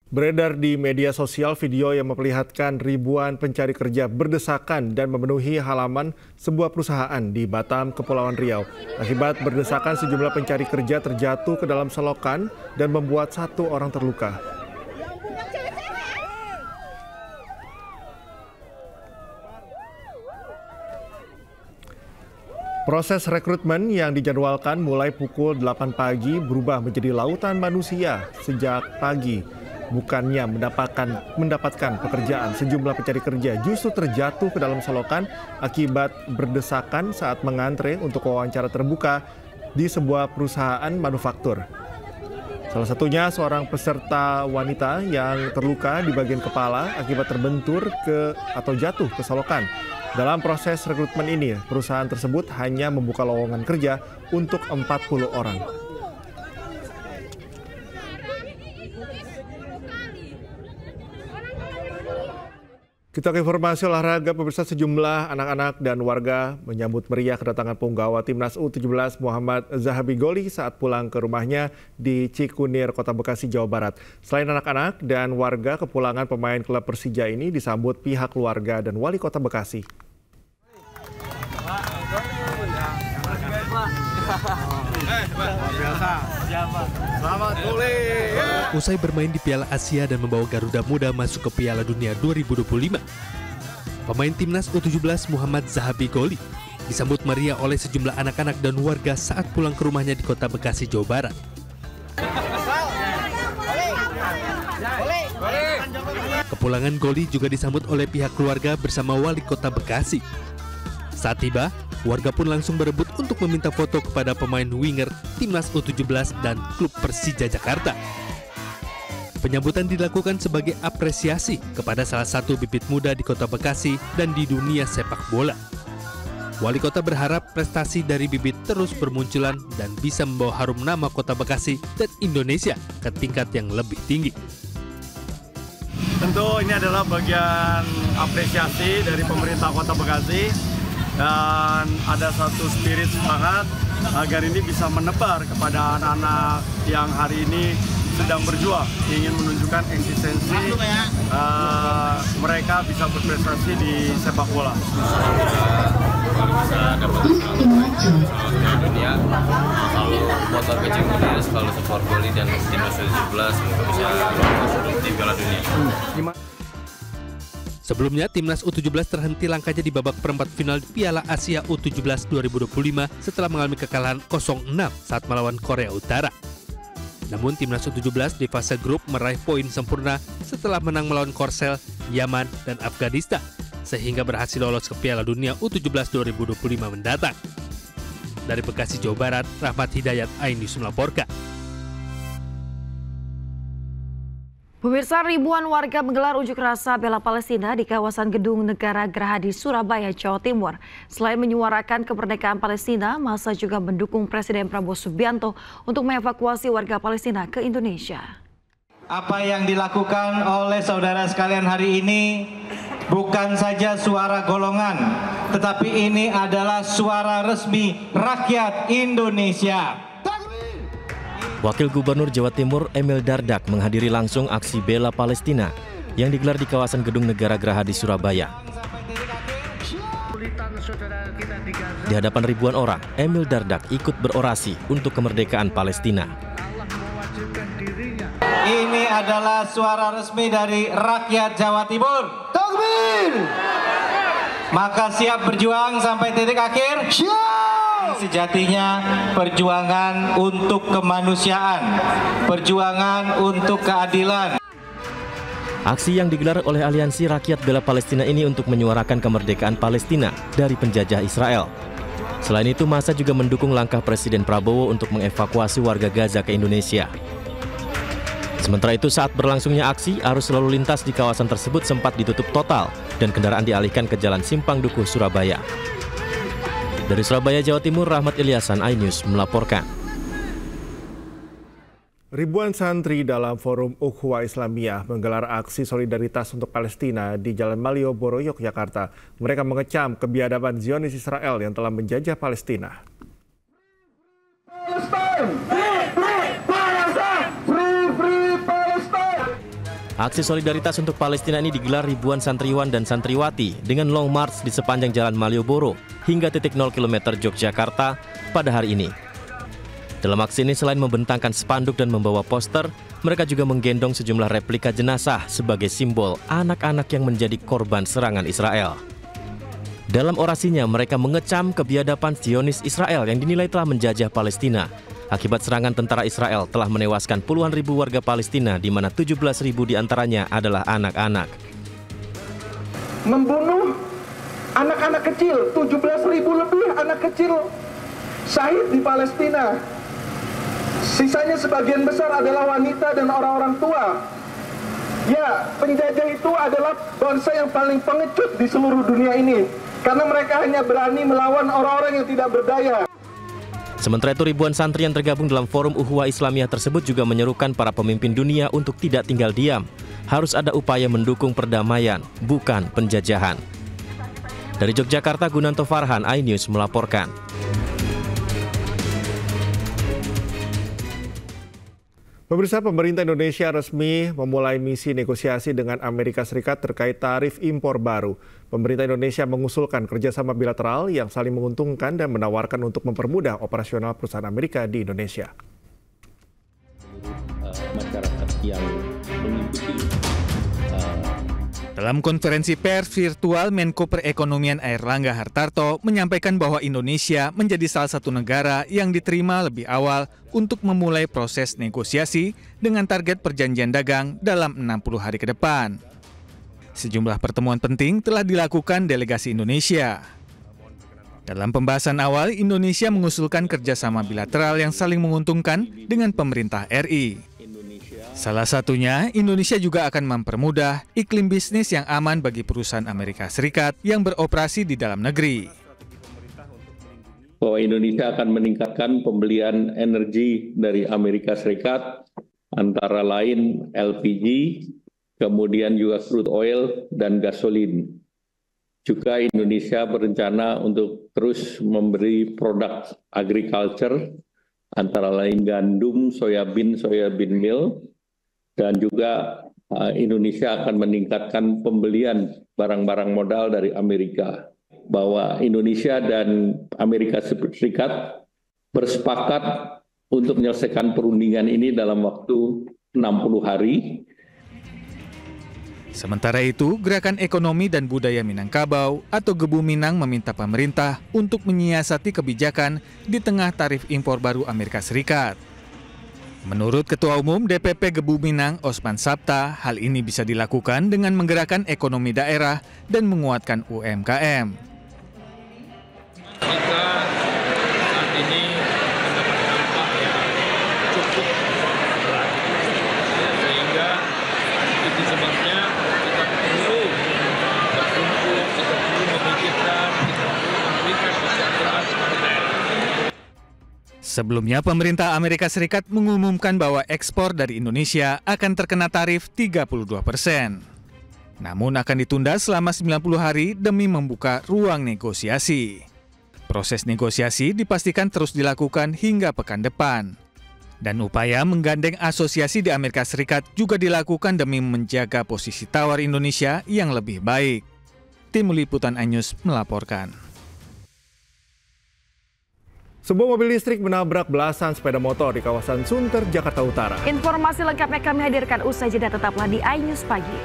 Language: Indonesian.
Beredar di media sosial video yang memperlihatkan ribuan pencari kerja berdesakan dan memenuhi halaman sebuah perusahaan di Batam, Kepulauan Riau. Akibat berdesakan, sejumlah pencari kerja terjatuh ke dalam selokan dan membuat satu orang terluka. Proses rekrutmen yang dijadwalkan mulai pukul 8 pagi berubah menjadi lautan manusia sejak pagi. Bukannya mendapatkan pekerjaan, sejumlah pencari kerja justru terjatuh ke dalam selokan akibat berdesakan saat mengantre untuk wawancara terbuka di sebuah perusahaan manufaktur. Salah satunya seorang peserta wanita yang terluka di bagian kepala akibat terbentur atau jatuh ke selokan. Dalam proses rekrutmen ini, perusahaan tersebut hanya membuka lowongan kerja untuk 40 orang. Kita ke informasi olahraga, pemirsa. Sejumlah anak-anak dan warga menyambut meriah kedatangan punggawa Timnas U17 Muhammad Zahabi Goli saat pulang ke rumahnya di Cikunir, Kota Bekasi, Jawa Barat. Selain anak-anak dan warga, kepulangan pemain klub Persija ini disambut pihak keluarga dan wali kota Bekasi. Usai bermain di Piala Asia dan membawa Garuda Muda masuk ke Piala Dunia 2025, pemain Timnas U17 Muhammad Zahabi Goli disambut meriah oleh sejumlah anak-anak dan warga saat pulang ke rumahnya di Kota Bekasi, Jawa Barat. Kepulangan Goli juga disambut oleh pihak keluarga bersama wali kota Bekasi. Saat tiba, warga pun langsung berebut untuk meminta foto kepada pemain winger Timnas U17 dan klub Persija Jakarta. Penyambutan dilakukan sebagai apresiasi kepada salah satu bibit muda di Kota Bekasi dan di dunia sepak bola. Wali kota berharap prestasi dari bibit terus bermunculan dan bisa membawa harum nama Kota Bekasi dan Indonesia ke tingkat yang lebih tinggi. Tentu ini adalah bagian apresiasi dari pemerintah Kota Bekasi. Dan ada satu spirit semangat agar ini bisa menebar kepada anak-anak yang hari ini sedang berjuang, ingin menunjukkan eksistensi mereka bisa berprestasi di sepak bola. Kalau bisa dapat dunia, selalu motor kecil Munir, selalu support Goli dan Timnas U17 semoga bisa lolos di Piala Dunia. Sebelumnya, Timnas U17 terhenti langkahnya di babak perempat final Piala Asia U17 2025 setelah mengalami kekalahan 0-6 saat melawan Korea Utara. Namun, Timnas U17 di fase grup meraih poin sempurna setelah menang melawan Korsel, Yaman, dan Afghanistan, sehingga berhasil lolos ke Piala Dunia U17 2025 mendatang. Dari Bekasi, Jawa Barat, Rahmat Hidayat, iNews melaporkan. Pemirsa, ribuan warga menggelar unjuk rasa bela Palestina di kawasan Gedung Negara Gerahadi, Surabaya, Jawa Timur. Selain menyuarakan kemerdekaan Palestina, massa juga mendukung Presiden Prabowo Subianto untuk mengevakuasi warga Palestina ke Indonesia. Apa yang dilakukan oleh saudara sekalian hari ini bukan saja suara golongan, tetapi ini adalah suara resmi rakyat Indonesia. Wakil Gubernur Jawa Timur Emil Dardak menghadiri langsung aksi bela Palestina yang digelar di kawasan Gedung Negara Gerahadi, Surabaya. Di hadapan ribuan orang, Emil Dardak ikut berorasi untuk kemerdekaan Palestina. Ini adalah suara resmi dari rakyat Jawa Timur. Takbir! Maka siap berjuang sampai titik akhir? Siap! Sejatinya perjuangan untuk kemanusiaan, perjuangan untuk keadilan. Aksi yang digelar oleh Aliansi Rakyat Bela Palestina ini untuk menyuarakan kemerdekaan Palestina dari penjajah Israel. Selain itu, massa juga mendukung langkah Presiden Prabowo untuk mengevakuasi warga Gaza ke Indonesia. Sementara itu, saat berlangsungnya aksi, arus lalu lintas di kawasan tersebut sempat ditutup total dan kendaraan dialihkan ke Jalan Simpang Dukuh, Surabaya. Dari Surabaya, Jawa Timur, Rahmat Ilyasan, iNews melaporkan. Ribuan santri dalam Forum Ukhuwah Islamiyah menggelar aksi solidaritas untuk Palestina di Jalan Malioboro, Yogyakarta. Mereka mengecam kebiadaban Zionis Israel yang telah menjajah Palestina. Aksi solidaritas untuk Palestina ini digelar ribuan santriwan dan santriwati dengan long march di sepanjang Jalan Malioboro hingga titik 0 km Yogyakarta pada hari ini. Dalam aksi ini selain membentangkan spanduk dan membawa poster, mereka juga menggendong sejumlah replika jenazah sebagai simbol anak-anak yang menjadi korban serangan Israel. Dalam orasinya, mereka mengecam kebiadaban Zionis Israel yang dinilai telah menjajah Palestina. Akibat serangan tentara Israel telah menewaskan puluhan ribu warga Palestina, di mana 17.000 diantaranya adalah anak-anak. Membunuh anak-anak kecil, 17.000 lebih anak kecil syahid di Palestina. Sisanya sebagian besar adalah wanita dan orang-orang tua. Ya, penjajah itu adalah bangsa yang paling pengecut di seluruh dunia ini. Karena mereka hanya berani melawan orang-orang yang tidak berdaya. Sementara itu, ribuan santri yang tergabung dalam Forum Ukhuwah Islamiyah tersebut juga menyerukan para pemimpin dunia untuk tidak tinggal diam. Harus ada upaya mendukung perdamaian, bukan penjajahan. Dari Yogyakarta, Gunanto Farhan, iNews melaporkan. Pemirsa, pemerintah Indonesia resmi memulai misi negosiasi dengan Amerika Serikat terkait tarif impor baru. Pemerintah Indonesia mengusulkan kerjasama bilateral yang saling menguntungkan dan menawarkan untuk mempermudah operasional perusahaan Amerika di Indonesia. Masyarakat yang mengikuti Dalam konferensi pers virtual, Menko Perekonomian Airlangga Hartarto menyampaikan bahwa Indonesia menjadi salah satu negara yang diterima lebih awal untuk memulai proses negosiasi dengan target perjanjian dagang dalam 60 hari ke depan. Sejumlah pertemuan penting telah dilakukan delegasi Indonesia. Dalam pembahasan awal, Indonesia mengusulkan kerjasama bilateral yang saling menguntungkan dengan pemerintah RI. Salah satunya, Indonesia juga akan mempermudah iklim bisnis yang aman bagi perusahaan Amerika Serikat yang beroperasi di dalam negeri. Bahwa Indonesia akan meningkatkan pembelian energi dari Amerika Serikat, antara lain LPG, kemudian juga crude oil dan gasolin. Juga Indonesia berencana untuk terus memberi produk agriculture, antara lain gandum, soybean meal, dan juga Indonesia akan meningkatkan pembelian barang-barang modal dari Amerika. Bahwa Indonesia dan Amerika Serikat bersepakat untuk menyelesaikan perundingan ini dalam waktu 60 hari. Sementara itu, Gerakan Ekonomi dan Budaya Minangkabau atau Gebu Minang meminta pemerintah untuk menyiasati kebijakan di tengah tarif impor baru Amerika Serikat. Menurut Ketua Umum DPP Gebu Minang, Osman Sabta, hal ini bisa dilakukan dengan menggerakkan ekonomi daerah dan menguatkan UMKM. Kita saat ini mendapat dampak yang cukup berat, sehingga itu sebabnya kita perlu berkumpul, kita perlu memikirkan, kita perlu memberikan kesejahteraan kepada daerah. Sebelumnya, pemerintah Amerika Serikat mengumumkan bahwa ekspor dari Indonesia akan terkena tarif 32%. Namun akan ditunda selama 90 hari demi membuka ruang negosiasi. Proses negosiasi dipastikan terus dilakukan hingga pekan depan. Dan upaya menggandeng asosiasi di Amerika Serikat juga dilakukan demi menjaga posisi tawar Indonesia yang lebih baik. Tim Liputan iNews melaporkan. Sebuah mobil listrik menabrak belasan sepeda motor di kawasan Sunter, Jakarta Utara. Informasi lengkapnya kami hadirkan usai jeda, tetaplah di iNews Pagi.